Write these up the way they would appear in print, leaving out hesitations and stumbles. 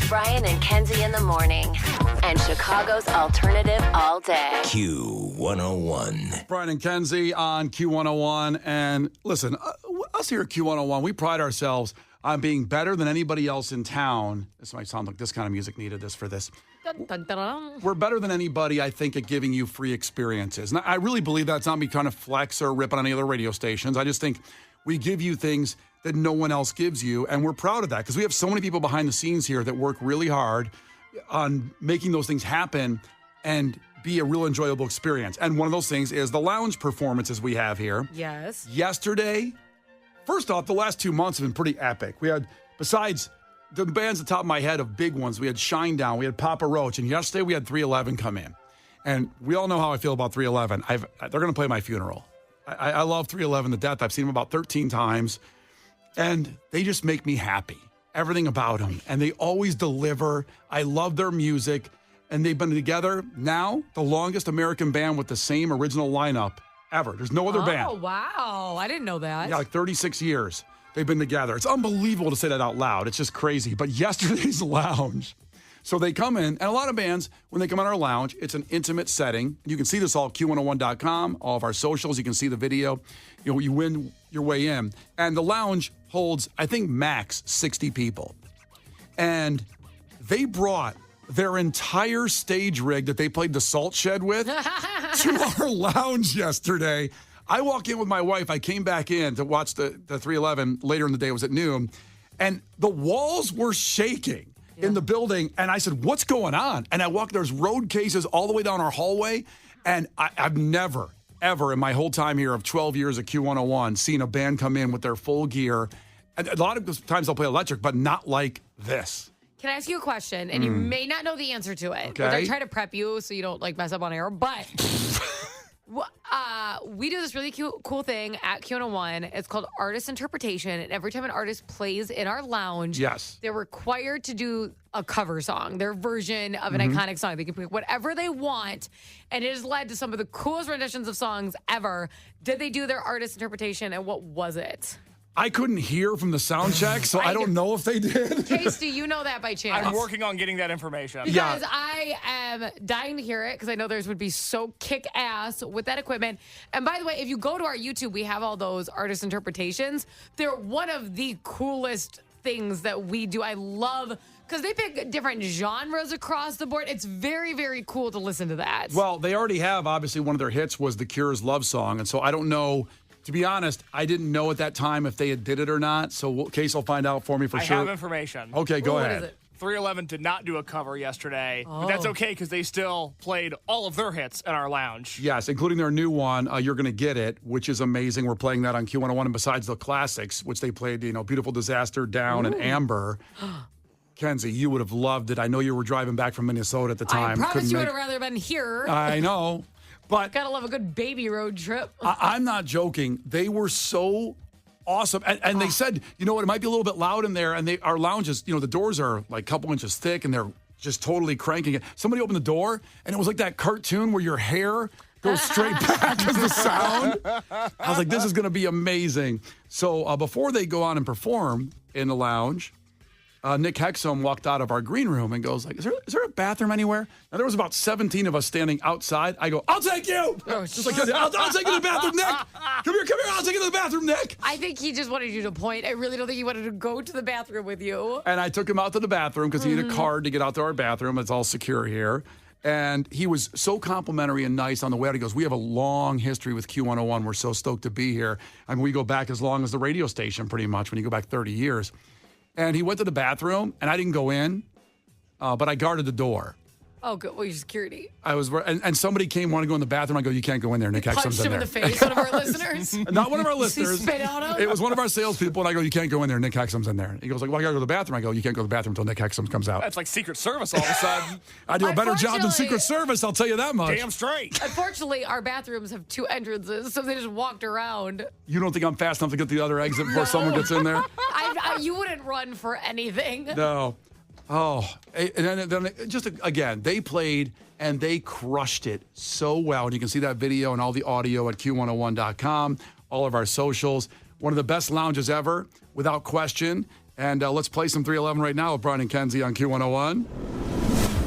Brian and Kenzie in the morning. And Chicago's alternative all day. Q101. Brian and Kenzie on Q101. And listen, us here at Q101, we pride ourselves on being better than anybody else in town. This might sound like this kind of music needed this for this. Dun, dun, dun, dun. We're better than anybody, I think, at giving you free experiences. And I really believe that's not me trying to flex or rip on any other radio stations. I just think we give you things that no one else gives you, and we're proud of that because we have so many people behind the scenes here that work really hard on making those things happen and be a real enjoyable experience. And one of those things is the lounge performances we have here. Yes. Yesterday, first off, the last 2 months have been pretty epic. We had, besides the bands at the top of my head of big ones, we had Shinedown, we had Papa Roach, and yesterday we had 311 come in. And we all know how I feel about 311. They're going to play my funeral. I love 311 to death. I've seen them about 13 times, and they just make me happy. Everything about them. And they always deliver. I love their music, and they've been together now, the longest American band with the same original lineup ever. There's no other band. Oh, wow. I didn't know that. Yeah, like 36 years they've been together. It's unbelievable to say that out loud. It's just crazy. But yesterday's lounge, so they come in, and a lot of bands, when they come in our lounge, it's an intimate setting. You can see this all at Q101.com, all of our socials. You can see the video. You win your way in. And the lounge holds, I think, max 60 people. And they brought their entire stage rig that they played the Salt Shed with to our lounge yesterday. I walk in with my wife. I came back in to watch the 311 later in the day. It was at noon. And the walls were shaking in the building. And I said, what's going on? And I walked, there's road cases all the way down our hallway. And I've never, ever in my whole time here of 12 years at Q101 seen a band come in with their full gear. And a lot of times they'll play electric, but not like this. Can I ask you a question? And you may not know the answer to it. Okay. But I try to prep you so you don't mess up on air. But we do this really cool thing at Q101. It's called artist interpretation. And every time an artist plays in our lounge, Yes. they're required to do a cover song, their version of an iconic song. They can pick whatever they want. And it has led to some of the coolest renditions of songs ever. Did they do their artist interpretation? And what was it? I couldn't hear from the sound check, so I don't know if they did. Case, do you know that by chance? I'm working on getting that information. Because I am dying to hear it because I know theirs would be so kick-ass with that equipment. And by the way, if you go to our YouTube, we have all those artist interpretations. They're one of the coolest things that we do. I love because they pick different genres across the board. It's very, very cool to listen to that. Well, they already have, obviously, one of their hits was The Cure's Love Song. And so I don't know. To be honest, I didn't know at that time if they had did it or not. So Case will find out for me for sure. I have information. Okay, go What ahead. is it? 311 did not do a cover yesterday, but that's okay because they still played all of their hits in our lounge. Yes, including their new one, You're Gonna Get It, which is amazing. We're playing that on Q101. And besides the classics, which they played, Beautiful Disaster, Down, and Amber. Kenzie, you would have loved it. I know you were driving back from Minnesota at the time. I promise you would have rather been here. I know. But Gotta love a good baby road trip. I'm not joking. They were so awesome. And they said, you know what, it might be a little bit loud in there. And our lounges, the doors are like a couple inches thick and they're just totally cranking it. Somebody opened the door and it was like that cartoon where your hair goes straight back as the sound. I was like, this is going to be amazing. So before they go on and perform in the lounge, Nick Hexum walked out of our green room and goes, is there a bathroom anywhere? Now, there was about 17 of us standing outside. I go, I'll take you. Just like, I'll take you to the bathroom, Nick. Come here. I'll take you to the bathroom, Nick. I think he just wanted you to point. I really don't think he wanted to go to the bathroom with you. And I took him out to the bathroom because he needed a card to get out to our bathroom. It's all secure here. And he was so complimentary and nice on the way out. He goes, we have a long history with Q101. We're so stoked to be here. I mean, we go back as long as the radio station, pretty much, when you go back 30 years. And he went to the bathroom, and I didn't go in, but I guarded the door. Oh, good. Well, your security. I was, and somebody came, wanted to go in the bathroom. I go, you can't go in there. Nick Hexum's Punched in him there. in the face, one of our listeners. Not one of our He listeners. spit out him? It was one of our salespeople, and I go, you can't go in there. Nick Hexum's in there. He goes, well, I got to go to the bathroom. I go, you can't go to the bathroom until Nick Hexum comes out. That's like Secret Service all of a sudden. I do a better job than Unfortunately- Secret Service, I'll tell you that much. Damn straight. Unfortunately, our bathrooms have 2 entrances, so they just walked around. You don't think I'm fast enough to get to the other exit before someone gets in there? You wouldn't run for anything. No. Oh, and then just again, they played and they crushed it so well. And you can see that video and all the audio at Q101.com, all of our socials. One of the best lounges ever, without question. And let's play some 311 right now with Brian and Kenzie on Q101.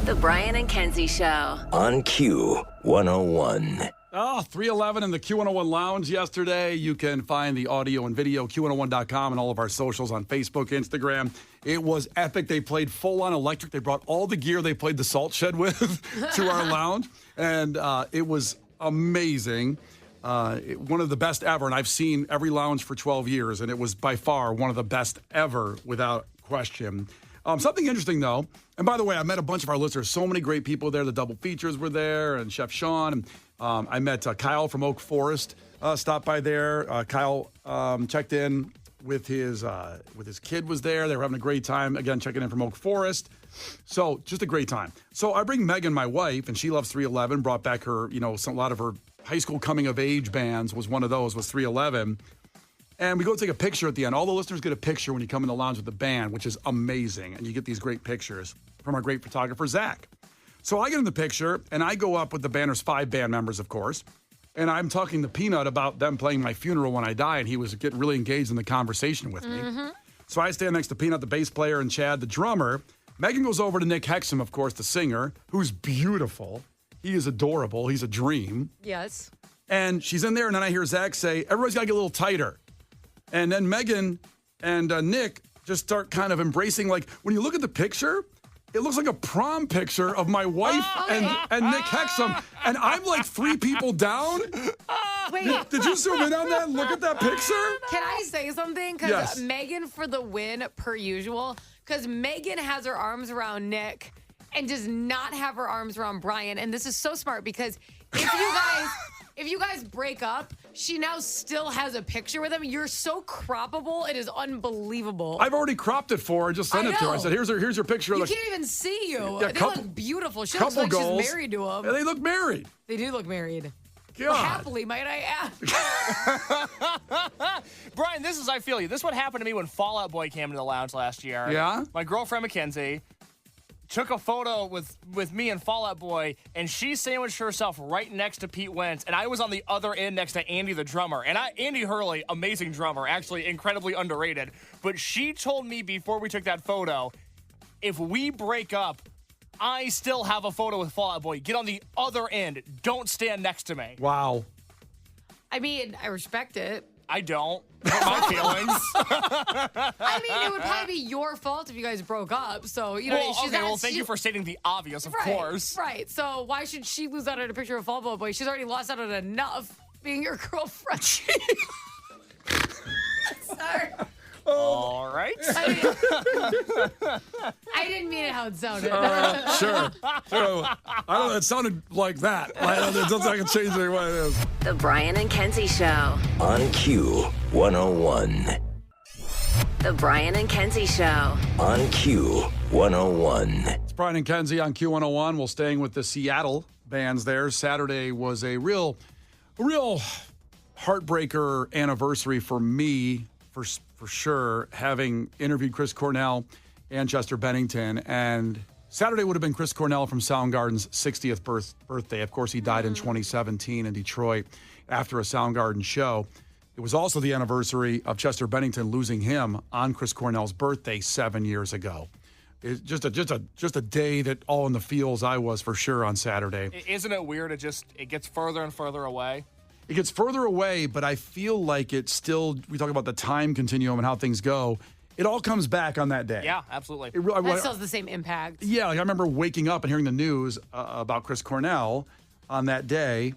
The Brian and Kenzie Show. On Q101. 311 in the Q101 Lounge yesterday. You can find the audio and video, Q101.com, and all of our socials on Facebook, Instagram. It was epic. They played full-on electric. They brought all the gear they played the Salt Shed with to our lounge, and it was amazing. One of the best ever, and I've seen every lounge for 12 years, and it was by far one of the best ever, without question. Something interesting, though, and by the way, I met a bunch of our listeners. So many great people there. The double features were there, and Chef Sean. And, I met Kyle from Oak Forest, stopped by there. Kyle checked in with his kid was there. They were having a great time. Again, checking in from Oak Forest. So just a great time. So I bring Megan, my wife, and she loves 311. Brought back her, a lot of her high school coming of age bands was one of those, was 311. And we go take a picture at the end. All the listeners get a picture when you come in the lounge with the band, which is amazing. And you get these great pictures from our great photographer, Zach. So I get in the picture, and I go up with the band. There's 5 band members, of course. And I'm talking to Peanut about them playing my funeral when I die, and he was getting really engaged in the conversation with me. So I stand next to Peanut, the bass player, and Chad, the drummer. Megan goes over to Nick Hexum, of course, the singer, who's beautiful. He is adorable. He's a dream. Yes. And she's in there, and then I hear Zach say, everybody's got to get a little tighter. And then Megan and Nick just start kind of embracing, like, when you look at the picture, it looks like a prom picture of my wife and Nick Hexum, and I'm like 3 people down. Wait. Did you zoom in on that and look at that picture? Can I say something? Because Yes. Megan for the win, per usual. Because Megan has her arms around Nick and does not have her arms around Brian. And this is so smart because if you guys break up, she now still has a picture with him. You're so croppable. It is unbelievable. I've already cropped it for her. Just sent it to her. I said, here's your picture. You Look, can't even see you. Yeah, They couple- look beautiful. She looks couple like goals. she's married to him. and they look married. They do look married. God. Happily, might I add. Brian, I feel you. This is what happened to me when Fall Out Boy came into the lounge last year. Yeah? My girlfriend, Kenzie, took a photo with me and Fall Out Boy, and she sandwiched herself right next to Pete Wentz, and I was on the other end next to Andy the drummer. And Andy Hurley, amazing drummer, actually incredibly underrated. But she told me before we took that photo, if we break up, I still have a photo with Fall Out Boy. Get on the other end. Don't stand next to me. Wow. I mean, I respect it. I don't. Hurt my feelings. I mean, it would probably be your fault if you guys broke up. So, Thank you for stating the obvious, of right, course. Right. So why should she lose out on a picture of Fall Out Boy? She's already lost out on enough being your girlfriend. Sorry. All right. I didn't mean it how it sounded. Sure. I don't know. It sounded like that. It doesn't like it changed any way it is. The Brian and Kenzie Show. On Q101. The Brian and Kenzie Show. On Q101. It's Brian and Kenzie on Q101. We're staying with the Seattle bands there. Saturday was a real heartbreaker anniversary for me, for sure, having interviewed Chris Cornell and Chester Bennington. And Saturday would have been Chris Cornell from Soundgarden's 60th birthday. Of course, he died in 2017 in Detroit after a Soundgarden show. It was also the anniversary of Chester Bennington losing him on Chris Cornell's birthday 7 years ago. It's just a day that all in the feels I was for sure on Saturday. Isn't it weird? It gets further and further away. It gets further away, but I feel like it's still, we talk about the time continuum and how things go. It all comes back on that day. Yeah, absolutely. That still has the same impact. Yeah, like I remember waking up and hearing the news about Chris Cornell on that day.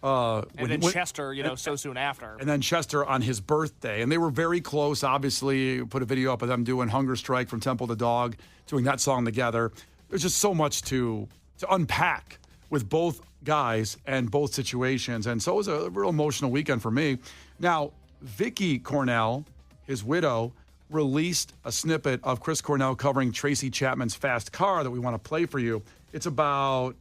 Chester, so soon after. And then Chester on his birthday. And they were very close, obviously. Put a video up of them doing Hunger Strike from Temple to Dog, doing that song together. There's just so much to unpack with both guys and both situations. And so it was a real emotional weekend for me. Now, Vicky Cornell, his widow, released a snippet of Chris Cornell covering Tracy Chapman's Fast Car that we want to play for you. It's about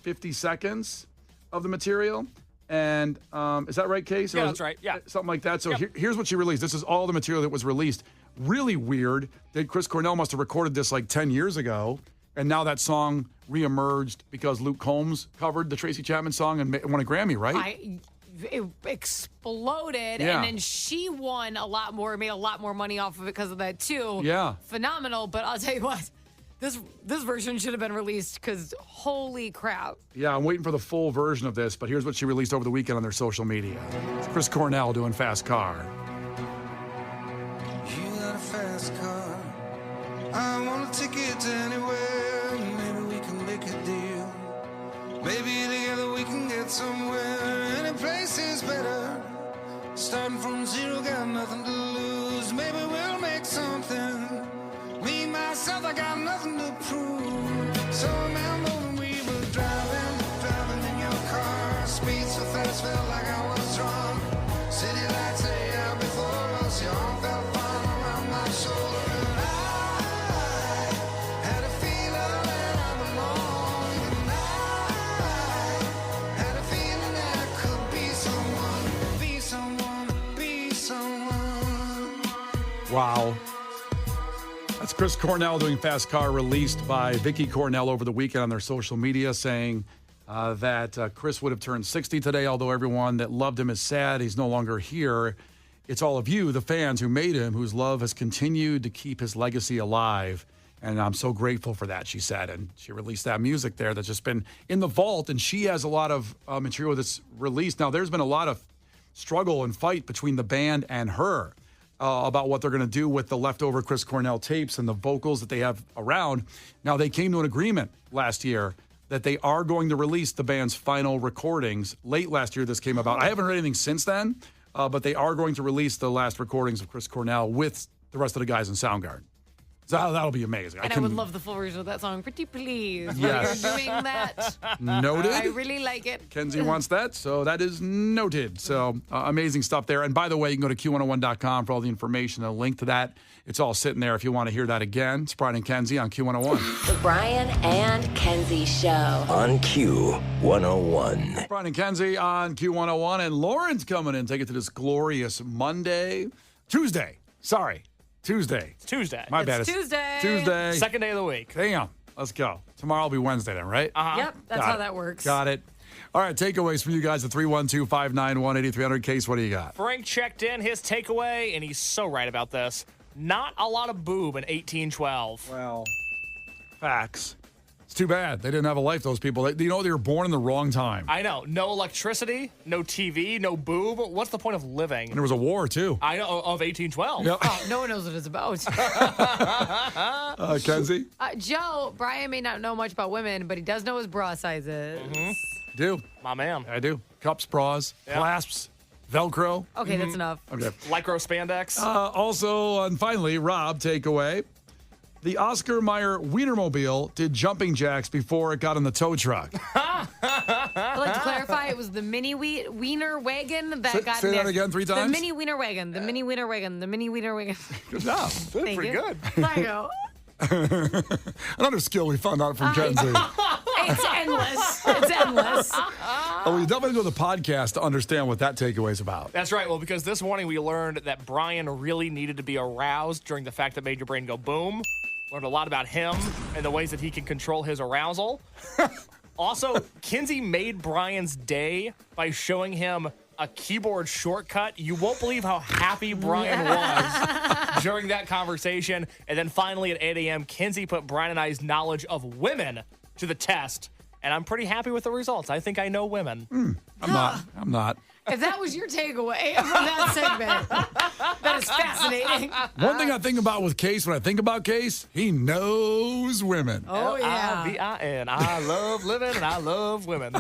50 seconds of the material. And is that right, Case? Yeah, that's right. Yeah. Something like that. So Yep. here's what she released. This is all the material that was released. Really weird that Chris Cornell must have recorded this like 10 years ago. And now that song reemerged because Luke Combs covered the Tracy Chapman song and won a Grammy, right? it exploded, Yeah. and then she won a lot more, made a lot more money off of it because of that too. Yeah. Phenomenal. But I'll tell you what, this version should have been released because holy crap. Yeah, I'm waiting for the full version of this, but here's what she released over the weekend on their social media. It's Chris Cornell doing Fast Car. You got a fast car. I want a ticket to anywhere. Maybe we can make a deal. Maybe together we can get somewhere. Any place is better. Starting from zero, got nothing to lose. Maybe we'll make something. Me, myself, I got nothing to prove. So remember when we were driving in your car. Speed so fast, felt like I was drunk. City lights lay out before us. Your arm felt fine around my shoulder. And I had a feeling that I belonged. And I had a feeling that I could be someone. Be someone, be someone. Wow. That's Chris Cornell doing Fast Car, released by Vicky Cornell over the weekend on their social media, saying that Chris would have turned 60 today, although everyone that loved him is sad he's no longer here. It's all of you, the fans who made him, whose love has continued to keep his legacy alive. And I'm so grateful for that, she said. And she released that music there that's just been in the vault. And she has a lot of material that's released. Now, there's been a lot of struggle and fight between the band and her about what they're going to do with the leftover Chris Cornell tapes and the vocals that they have around. Now, they came to an agreement last year that they are going to release the band's final recordings. Late last year, this came about. I haven't heard anything since then, but they are going to release the last recordings of Chris Cornell with the rest of the guys in Soundgarden. So that'll be amazing. And I would love the full version of that song. Pretty please. Yes. You're doing that. Noted. I really like it. Kenzie wants that, so that is noted. So amazing stuff there. And by the way, you can go to Q101.com for all the information and a link to that. It's all sitting there if you want to hear that again. It's Brian and Kenzie on Q101. The Brian and Kenzie Show. On Q101. Brian and Kenzie on Q101. And Lauren's coming in. Take it to this glorious Tuesday. It's Tuesday. My bad. It's Tuesday. Tuesday. Second day of the week. Damn. Let's go. Tomorrow will be Wednesday then, right? Yep, that's how that works. Got it. All right, takeaways from you guys at 312-591-8300. Case, what do you got? Frank checked in his takeaway, and he's so right about this. Not a lot of boob in 1812. Well, facts. It's too bad. They didn't have a life, those people. They were born in the wrong time. I know. No electricity, no TV, no boob. What's the point of living? And there was a war, too. I know, of 1812. Yep. Oh, no one knows what it's about. Kenzie? Joe, Brian may not know much about women, but he does know his bra sizes. Do. My man. I do. Cups, bras, clasps, Velcro. Okay, that's enough. Okay. Lycro spandex. Also, and finally, Rob, takeaway. The Oscar Mayer Wienermobile did jumping jacks before it got in the tow truck. I'd like to clarify, it was the mini wiener wagon that got say in that there. again 3 times? The mini wiener wagon. The mini wiener wagon. The mini wiener wagon. Good job. Thank Pretty you. good. There you go. Another skill we found out from Kenzie. It's endless. It's endless. Oh, you definitely go to the podcast to understand what that takeaway is about. That's right. Well, because this morning we learned that Brian really needed to be aroused during the fact that made your brain go boom. Learned a lot about him and the ways that he can control his arousal. Also, Kenzie made Brian's day by showing him a keyboard shortcut. You won't believe how happy Brian was during that conversation. And then finally at 8 a.m., Kenzie put Brian and I's knowledge of women to the test. And I'm pretty happy with the results. I think I know women. I'm not. If that was your takeaway from that segment, that is fascinating. One thing I think about with Case, when I think about Case, he knows women. Oh, yeah. L-I-V-I-N. I love living and I love women.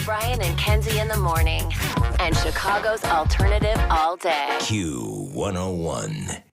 Brian and Kenzie in the morning. And Chicago's alternative all day. Q101.